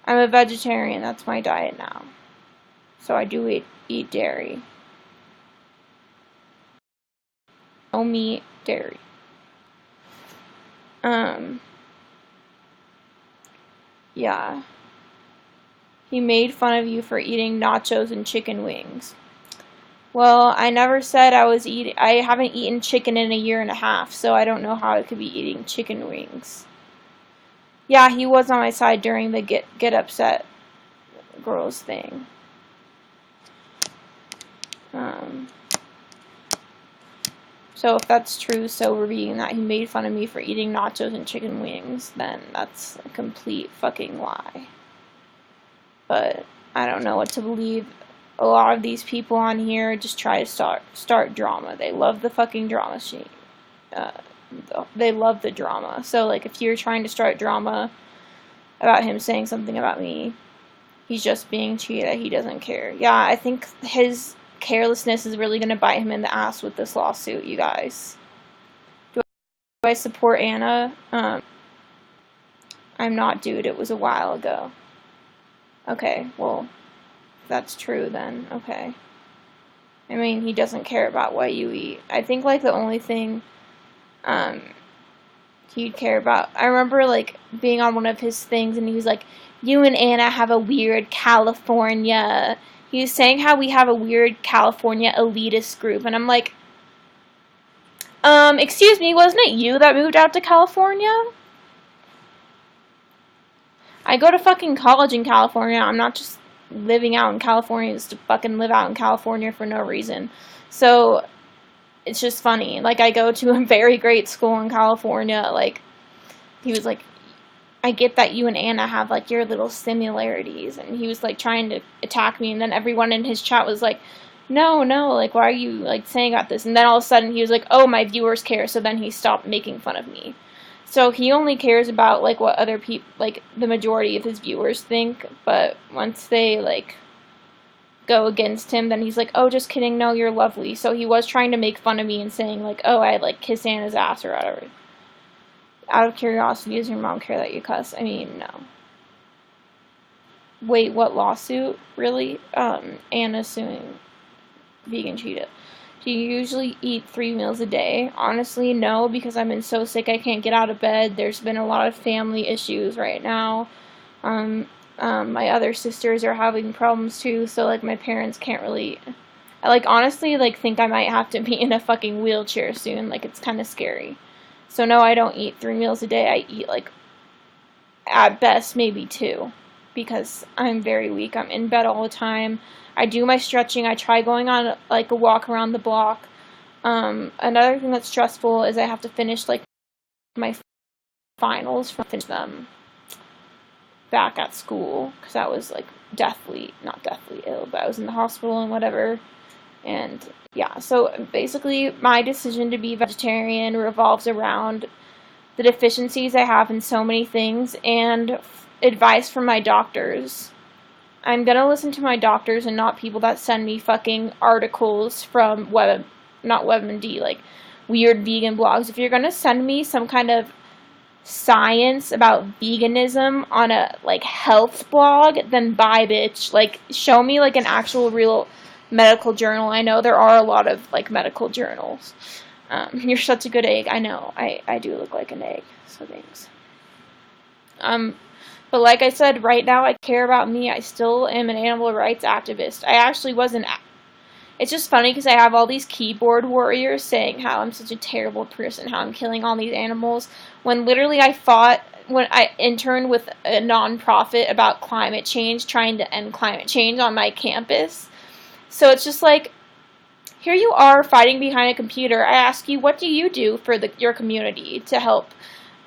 I'm a vegetarian. That's my diet now. So I do eat dairy. No meat, dairy. Yeah. He made fun of you for eating nachos and chicken wings. Well, I never said I haven't eaten chicken in a year and a half, so I don't know how I could be eating chicken wings. Yeah, he was on my side during the get upset girls thing. So if that's true, so being that he made fun of me for eating nachos and chicken wings, then that's a complete fucking lie. But I don't know what to believe. A lot of these people on here just try to start drama. They love the fucking drama sheet. They love the drama. So, like, if you're trying to start drama about him saying something about me, he's just being cheated. He doesn't care. Yeah, I think his carelessness is really going to bite him in the ass with this lawsuit, you guys. Do I support Anna? I'm not, dude. It was a while ago. Okay, well, that's true then. Okay. I mean, he doesn't care about what you eat. I think, like, the only thing he'd care about, I remember, like, being on one of his things, and he was like, you and Anna have a weird California. He was saying how we have a weird California elitist group, and I'm like, excuse me, wasn't it you that moved out to California? I go to fucking college in California. I'm not just living out in California just to fucking live out in California for no reason. So, it's just funny. Like, I go to a very great school in California. Like, he was like, I get that you and Anna have, like, your little similarities. And he was, like, trying to attack me. And then everyone in his chat was like, no, like, why are you, like, saying about this? And then all of a sudden he was like, oh, my viewers care. So then he stopped making fun of me. So he only cares about, like, what other people, like, the majority of his viewers think. But once they, like, go against him, then he's like, oh, just kidding, no, you're lovely. So he was trying to make fun of me and saying, like, oh, I, like, kiss Anna's ass or whatever. Out of curiosity, does your mom care that you cuss? I mean, no. Wait, what lawsuit? Really? Anna suing Vegan Cheetah. Do you usually eat 3 meals a day? Honestly, no, because I've been so sick I can't get out of bed. There's been a lot of family issues right now. My other sisters are having problems too, so, like, my parents can't really, I, like, honestly, like, think I might have to be in a fucking wheelchair soon. Like, it's kind of scary. So, no, I don't eat 3 meals a day. I eat, like, at best, maybe 2, because I'm very weak. I'm in bed all the time. I do my stretching. I try going on, like, a walk around the block. Another thing that's stressful is I have to finish, like, my finals, finish them back at school, because I was, like, not deathly ill, but I was in the hospital and whatever. And yeah, so basically my decision to be vegetarian revolves around the deficiencies I have in so many things and advice from my doctors. I'm gonna listen to my doctors and not people that send me fucking articles from not WebMD, like, weird vegan blogs. If you're gonna send me some kind of science about veganism on a, like, health blog, then bye, bitch. Like, show me, like, an actual real medical journal. I know there are a lot of, like, medical journals. You're such a good egg. I know. I do look like an egg, so thanks. But like I said, right now I care about me. I still am an animal rights activist. I actually wasn't. It's just funny because I have all these keyboard warriors saying how I'm such a terrible person, how I'm killing all these animals, when literally I fought when I interned with a nonprofit about climate change, trying to end climate change on my campus. So it's just like, here you are fighting behind a computer. I ask you, what do you do for your community to help,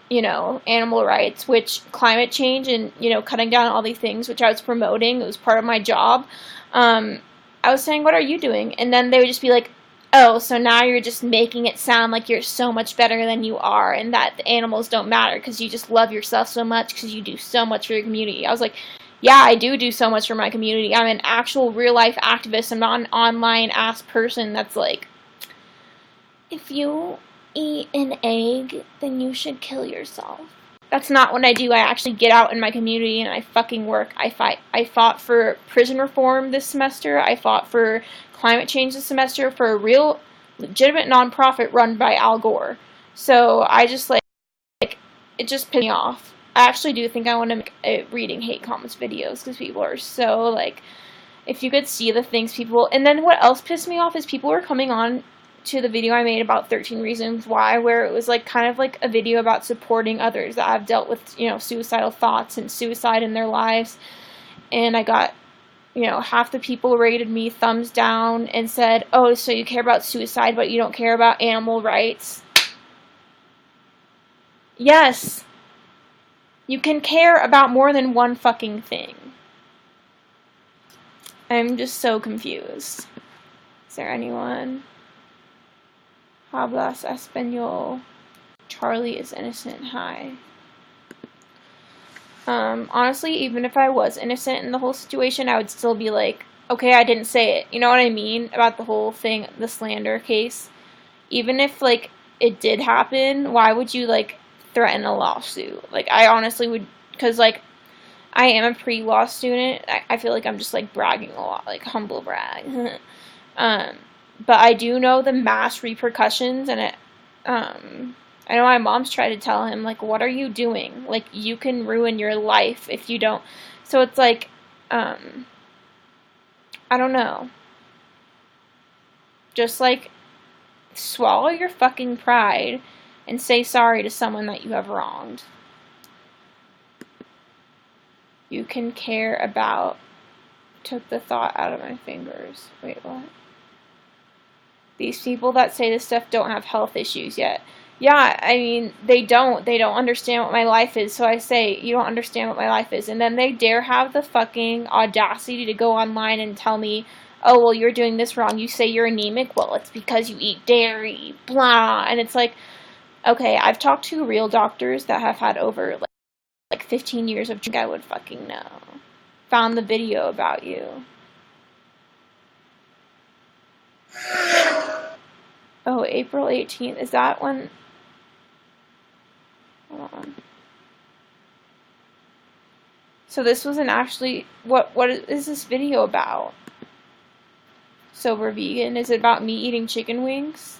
you know, animal rights, which climate change and, you know, cutting down all these things, which I was promoting. It was part of my job. I was saying, what are you doing? And then they would just be like, oh, so now you're just making it sound like you're so much better than you are and that the animals don't matter because you just love yourself so much because you do so much for your community. I was like, yeah, I do so much for my community. I'm an actual real-life activist. I'm not an online-ass person that's like, if you eat an egg, then you should kill yourself. That's not what I do. I actually get out in my community and I fucking work. I fight. I fought for prison reform this semester. I fought for climate change this semester for a real, legitimate nonprofit run by Al Gore. So I just, like it just pissed me off I actually do think I want to make reading hate comments videos, because people are so, like, if you could see the things people, and then what else pissed me off is people were coming on to the video I made about 13 Reasons Why, where it was, like, kind of like a video about supporting others that have dealt with, you know, suicidal thoughts and suicide in their lives, and I got, you know, half the people rated me thumbs down and said, oh, so you care about suicide, but you don't care about animal rights. Yes. You can care about more than one fucking thing. I'm just so confused. Is there anyone? Hablas Espanol. Charlie is innocent. Hi. Honestly, even if I was innocent in the whole situation, I would still be like, okay, I didn't say it. You know what I mean? About the whole thing, the slander case. Even if, like, it did happen, why would you, like, threaten a lawsuit? Like, I honestly would, because, like, I am a pre-law student. I feel like I'm just, like, bragging a lot, like, humble brag. But I do know the mass repercussions, and it, I know my mom's tried to tell him, like, what are you doing? Like, you can ruin your life if you don't. So it's like, I don't know. Just, like, swallow your fucking pride and say sorry to someone that you have wronged. You can care about. Took the thought out of my fingers. Wait, what? These people that say this stuff don't have health issues yet. Yeah, I mean, they don't. They don't understand what my life is. So I say, you don't understand what my life is. And then they dare have the fucking audacity to go online and tell me, oh, well, you're doing this wrong. You say you're anemic. Well, it's because you eat dairy, blah. And it's like, okay, I've talked to real doctors that have had over, like 15 years of drink. I would fucking know. Found the video about you. Oh, April 18th. Is that when? Hold on. So this wasn't actually, what is this video about? Sober vegan? Is it about me eating chicken wings?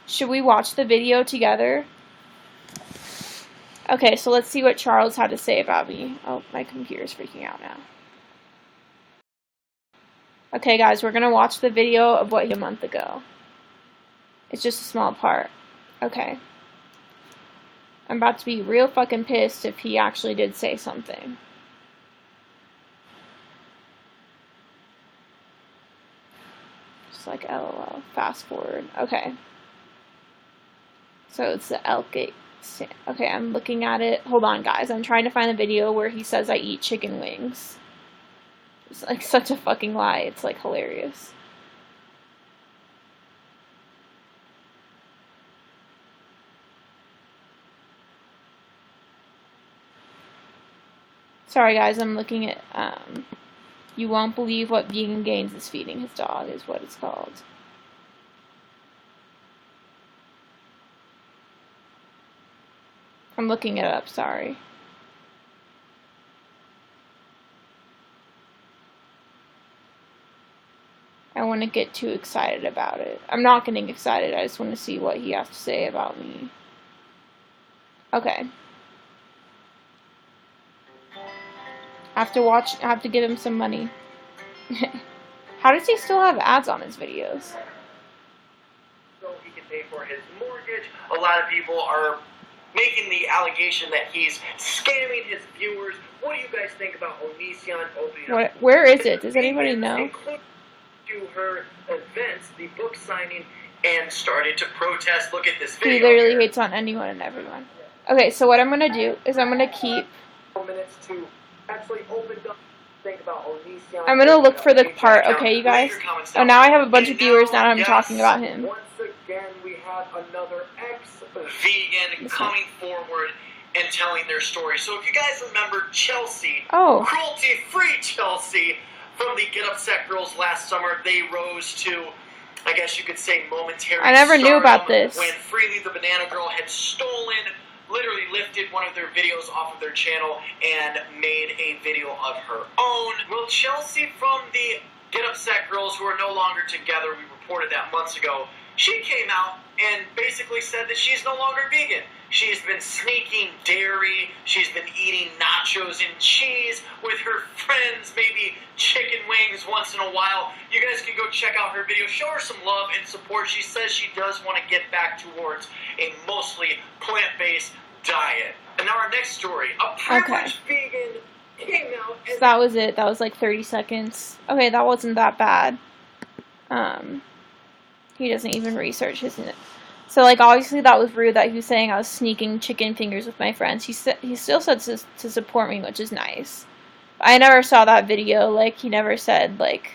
Should we watch the video together? Okay, so let's see what Charles had to say about me. Oh, my computer's freaking out now. Okay, guys, we're gonna watch the video of what he did a month ago. It's just a small part. Okay. I'm about to be real fucking pissed if he actually did say something. Just like LOL. Fast forward. Okay. So it's the elk gate. Okay, I'm looking at it. Hold on, guys. I'm trying to find the video where he says I eat chicken wings. It's like such a fucking lie. It's like hilarious. Sorry, guys. I'm looking at, you won't believe what Vegan Gains is feeding his dog is what it's called. I'm looking it up, sorry. I want to get too excited about it. I'm not getting excited, I just want to see what he has to say about me. Okay. I have to give him some money. How does he still have ads on his videos? So he can pay for his mortgage. A lot of people are making the allegation that he's scamming his viewers. What do you guys think about Onision opening up? Where is it? Does anybody know? To her events, the book signing, and started to protest. Look at this video. He literally hates on anyone and everyone. Okay, so what I'm gonna do is I'm gonna keep. Minutes to actually open up. Think about Onision. I'm gonna look for the part. Okay, you guys. Oh, now I have a bunch of viewers. Now I'm talking about him. Once again, we have another ex-vegan coming forward and telling their story. So if you guys remember Chelsea, cruelty-free Chelsea from the Get Upset Girls last summer, they rose to, I guess you could say, momentary I never knew about this. When Freely the Banana Girl had stolen, literally lifted one of their videos off of their channel and made a video of her own. Well, Chelsea from the Get Upset Girls, who are no longer together, we reported that months ago, she came out and basically said that she's no longer vegan. She's been sneaking dairy, she's been eating nachos and cheese with her friends, maybe chicken wings once in a while. You guys can go check out her video, show her some love and support. She says she does want to get back towards a mostly plant-based diet. And now our next story, a privileged vegan came out. So that was it. That was like 30 seconds. Okay, that wasn't that bad. He doesn't even research his... So, like, obviously that was rude that he was saying I was sneaking chicken fingers with my friends. He still said to support me, which is nice. I never saw that video. Like, he never said, like,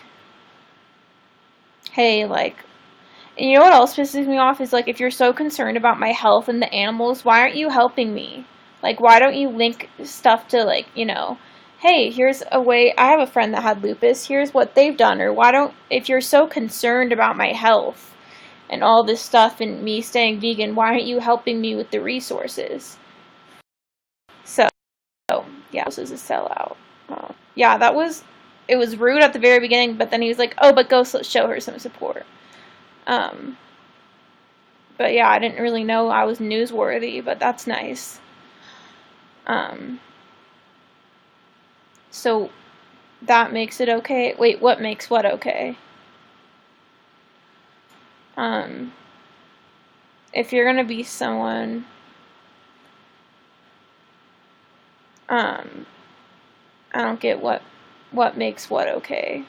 hey, like... And you know what else pisses me off is, like, if you're so concerned about my health and the animals, why aren't you helping me? Like, why don't you link stuff to, like, you know... Hey, here's a way, I have a friend that had lupus, here's what they've done, or why don't, if you're so concerned about my health and all this stuff and me staying vegan, why aren't you helping me with the resources? So, yeah, this is a sellout. Yeah, it was rude at the very beginning, but then he was like, oh, but go show her some support. But yeah, I didn't really know I was newsworthy, but that's nice. So, that makes it okay. Wait, what makes what okay? If you're gonna be someone, I don't get what makes what okay.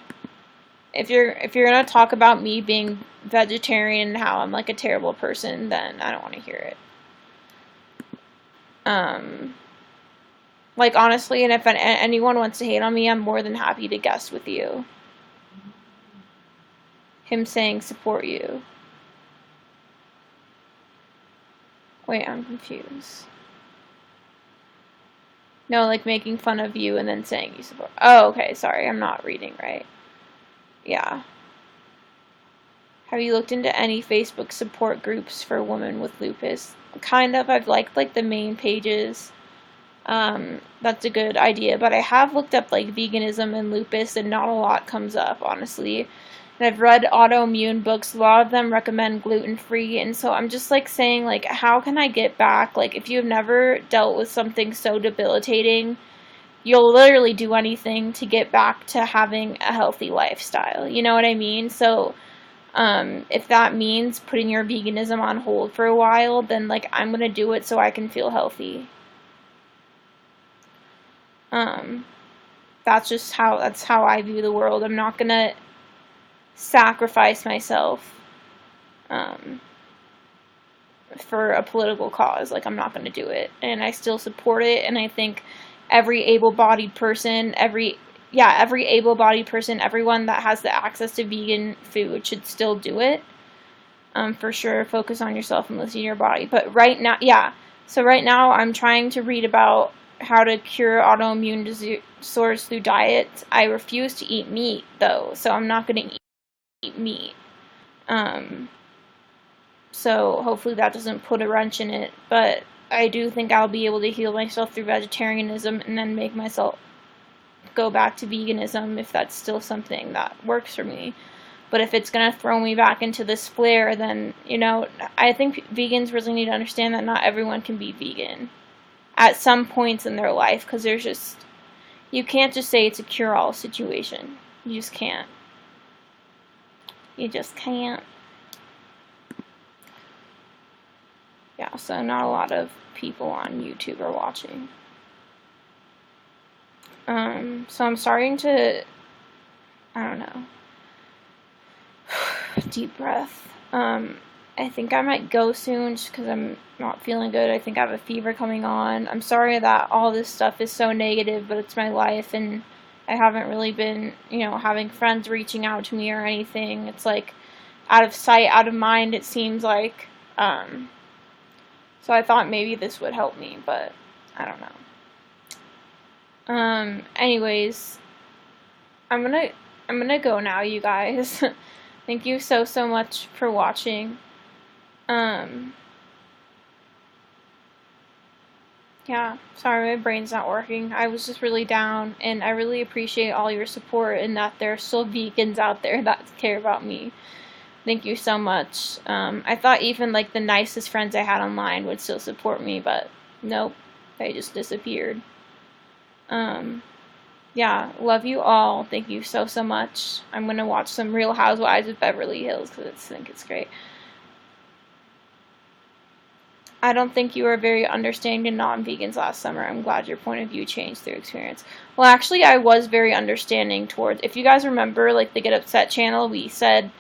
If you're gonna talk about me being vegetarian and how I'm like a terrible person, then I don't want to hear it. Like, honestly, and if anyone wants to hate on me, I'm more than happy to guest with you. Him saying support you. Wait, I'm confused. No, like making fun of you and then saying you support. Oh, okay, sorry, I'm not reading right. Yeah. Have you looked into any Facebook support groups for women with lupus? Kind of. I've liked, like, the main pages. That's a good idea, but I have looked up, like, veganism and lupus, and not a lot comes up, honestly. And I've read autoimmune books. A lot of them recommend gluten-free, and so I'm just, like, saying, like, how can I get back? Like, if you've never dealt with something so debilitating, you'll literally do anything to get back to having a healthy lifestyle. You know what I mean? So, if that means putting your veganism on hold for a while, then, like, I'm gonna do it so I can feel healthy. That's how I view the world. I'm not gonna sacrifice myself, for a political cause. Like, I'm not gonna do it. And I still support it, and I think every able-bodied person, everyone that has the access to vegan food should still do it. For sure, focus on yourself and listen to your body. But right now, so right now I'm trying to read about how to cure autoimmune disorders through diet. I refuse to eat meat, though, so I'm not going to eat meat. So hopefully that doesn't put a wrench in it, but I do think I'll be able to heal myself through vegetarianism and then make myself go back to veganism if that's still something that works for me. But if it's going to throw me back into this flare, then, you know, I think vegans really need to understand that not everyone can be vegan at some points in their life, because there's just, you can't just say it's a cure-all situation. You just can't. You just can't. Yeah, so not a lot of people on YouTube are watching. So I'm starting to, I don't know, deep breath. I think I might go soon just because I'm not feeling good. I think I have a fever coming on. I'm sorry that all this stuff is so negative, but it's my life, and I haven't really been, you know, having friends reaching out to me or anything. It's like out of sight, out of mind, it seems like. So I thought maybe this would help me, but I don't know. Anyways, I'm gonna go now, you guys. Thank you so much for watching. Yeah, sorry, my brain's not working. I was just really down, and I really appreciate all your support and that there are still vegans out there that care about me. Thank you so much. I thought even like the nicest friends I had online would still support me, but nope, they just disappeared. Yeah, love you all. Thank you so much. I'm gonna watch some Real Housewives of Beverly Hills because I think it's great. I don't think you were very understanding to non-vegans last summer. I'm glad your point of view changed through experience. Well, actually, I was very understanding towards, if you guys remember, like, the Get Upset channel, we said,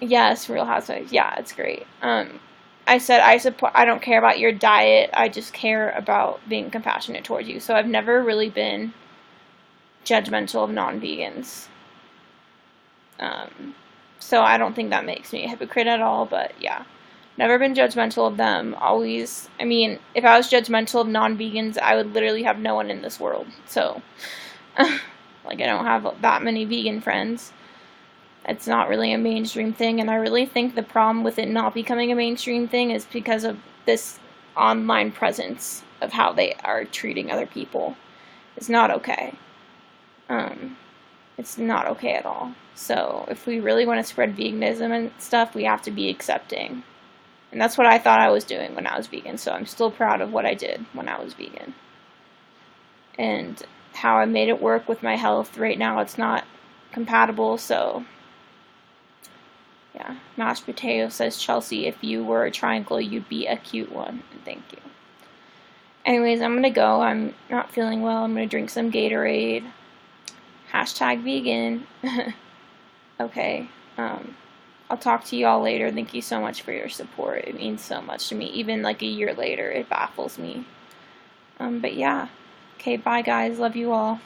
yes, Real Housewives, yeah, it's great. I said, I don't care about your diet, I just care about being compassionate towards you. So I've never really been judgmental of non-vegans. So I don't think that makes me a hypocrite at all, but yeah. Never been judgmental of them. Always, I mean, if I was judgmental of non-vegans, I would literally have no one in this world. So, like, I don't have that many vegan friends. It's not really a mainstream thing, and I really think the problem with it not becoming a mainstream thing is because of this online presence of how they are treating other people. It's not okay. It's not okay at all. So, if we really want to spread veganism and stuff, we have to be accepting. And that's what I thought I was doing when I was vegan, so I'm still proud of what I did when I was vegan. And how I made it work with my health. Right now it's not compatible, so yeah. Mashed potato says, Chelsea, if you were a triangle, you'd be a cute one. And thank you. Anyways, I'm going to go. I'm not feeling well. I'm going to drink some Gatorade. Hashtag vegan. Okay. I'll talk to you all later. Thank you so much for your support. It means so much to me. Even like a year later, it baffles me. But yeah. Okay, bye guys. Love you all.